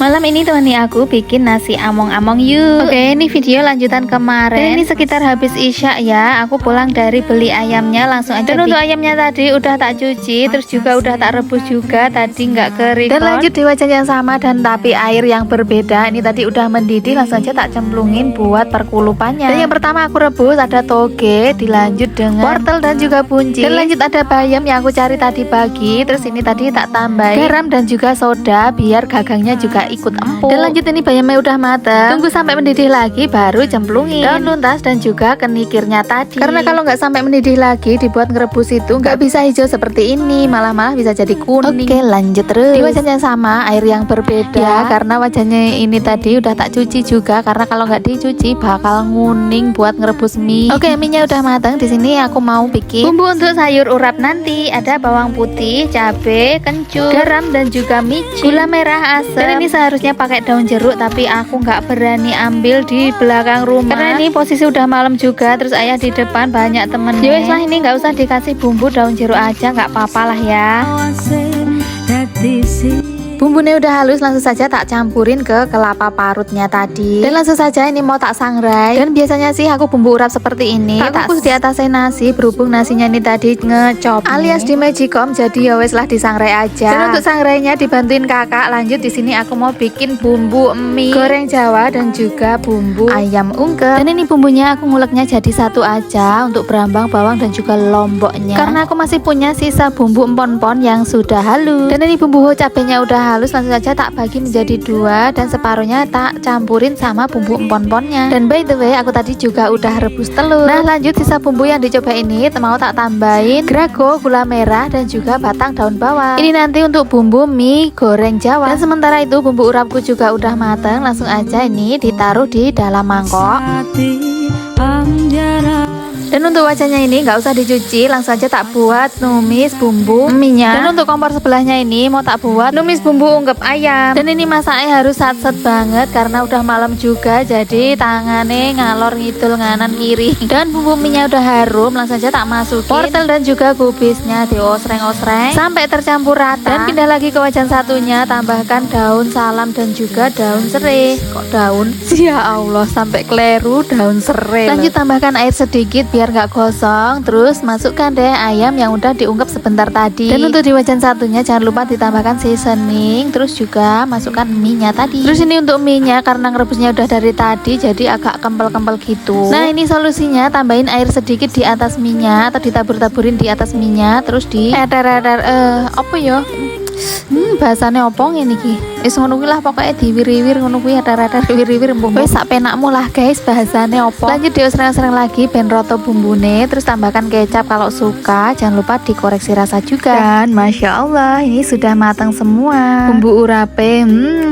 Malam ini temani aku bikin nasi among-among yuk. Oke, ini video lanjutan kemarin. Dan ini sekitar habis isya ya. Aku pulang dari beli ayamnya langsung aja. Dan untuk ayamnya tadi udah tak cuci, terus juga udah tak rebus juga. Tadi nggak kering. Dan lanjut di wajan yang sama dan tapi air yang berbeda. Ini tadi udah mendidih, langsung aja tak cemplungin buat perkulupannya. Dan yang pertama aku rebus ada toge, dilanjut dengan wortel dan juga buncis. Dan lanjut ada bayam yang aku cari tadi pagi. Terus ini tadi tak tambahin garam dan juga soda biar gagangnya juga ikut empuk. Dan lanjut ini bayamnya udah mateng, tunggu sampai mendidih lagi baru cemplungin daun luntas dan juga kenikirnya tadi. Karena kalau nggak sampai mendidih lagi dibuat ngerebus itu nggak bisa hijau seperti ini, malah bisa jadi kuning. Oke, lanjut terus di wajan yang sama, air yang berbeda ya, karena wajannya ini tadi udah tak cuci juga, karena kalau nggak dicuci bakal nguning buat ngerebus mie. Oke, mie-nya udah mateng. Di sini aku mau bikin bumbu untuk sayur urap nanti. Ada bawang putih, cabai, kencur, garam dan juga micin, gula merah, asam. Dan ini seharusnya pakai daun jeruk, tapi aku nggak berani ambil di belakang rumah karena ini posisi udah malam juga, terus ayah di depan banyak temennya. Yowes lah, ini nggak usah dikasih bumbu, daun jeruk aja nggak apa-apa lah ya. Bumbunya udah halus, langsung saja tak campurin ke kelapa parutnya tadi. Dan langsung saja ini mau tak sangrai. Dan biasanya sih aku bumbu urap seperti ini tak kukus di atasnya nasi, berhubung nasinya ini tadi ngecop alias di magicom, jadi ya wes lah disangrai aja. Dan untuk sangrainya dibantuin kakak. Lanjut di sini aku mau bikin bumbu mie goreng Jawa dan juga bumbu ayam ungkep. Dan ini bumbunya aku nguleknya jadi satu aja untuk berambang, bawang dan juga lomboknya, karena aku masih punya sisa bumbu empon-empon yang sudah halus. Dan ini bumbu cabenya udah halus, langsung saja tak bagi menjadi dua dan separuhnya tak campurin sama bumbu empon-emponnya. Dan by the way, aku tadi juga udah rebus telur. Nah, lanjut sisa bumbu yang dicoba ini mau tak tambahin grago, gula merah dan juga batang daun bawang. Ini nanti untuk bumbu mie goreng Jawa. Dan sementara itu bumbu urapku juga udah mateng, langsung aja ini ditaruh di dalam mangkok. Dan untuk wajannya ini nggak usah dicuci, langsung aja tak buat numis bumbu mie-nya. Dan untuk kompor sebelahnya ini mau tak buat numis bumbu ungkep ayam. Dan ini masaknya harus sat-set banget karena udah malam juga, jadi tangannya ngalor ngidul nganan kiri. Dan bumbu mie-nya udah harum, langsung aja tak masukin wortel dan juga kubisnya, diosreng-osreng sampai tercampur rata. Dan pindah lagi ke wajan satunya, tambahkan daun salam dan juga daun serai. Kok daun? Ya Allah, sampai keliru daun serai. Lanjut tambahkan air sedikit biar nggak gosong, terus masukkan deh ayam yang udah diungkep sebentar tadi. Dan untuk di wajan satunya jangan lupa ditambahkan seasoning, terus juga masukkan mie-nya tadi. Terus ini untuk mie-nya karena ngerebusnya udah dari tadi, jadi agak kempel-kempel gitu. Nah, ini solusinya, tambahin air sedikit di atas mie-nya atau ditabur-taburin di atas mie-nya, terus di apa ya? Bahasane opo ngene iki? Wis ngono kuwi lah, pokoke diwir-wir ngono kuwi, ada wir-wir mbok. Wis sak penakmu lah guys, bahasane opo. Lanjut diosreng-osreng lagi ben roto bumbune, terus tambahkan kecap kalau suka, jangan lupa dikoreksi rasa juga. Dan Masya Allah, ini sudah matang semua. Bumbu urape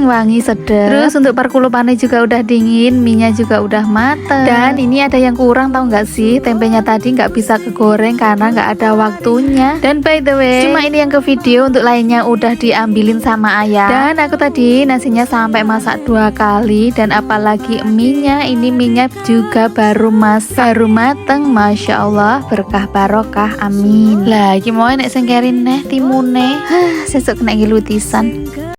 wangi sedap. Terus untuk perkulupannya juga udah dingin, mie-nya juga udah matang. Dan ini ada yang kurang, tahu nggak sih? Tempenya tadi nggak bisa kegoreng karena nggak ada waktunya. Dan by the way, cuma ini yang ke video, untuk lainnya udah diambilin sama ayah. Dan aku tadi nasinya sampai masak 2 kali, dan apalagi mie-nya, ini mie-nya juga baru masak, baru mateng. Masya Allah, berkah barokah, amin. Lah iki mau nek sing kerin neh timune, sesuk kena lutisan.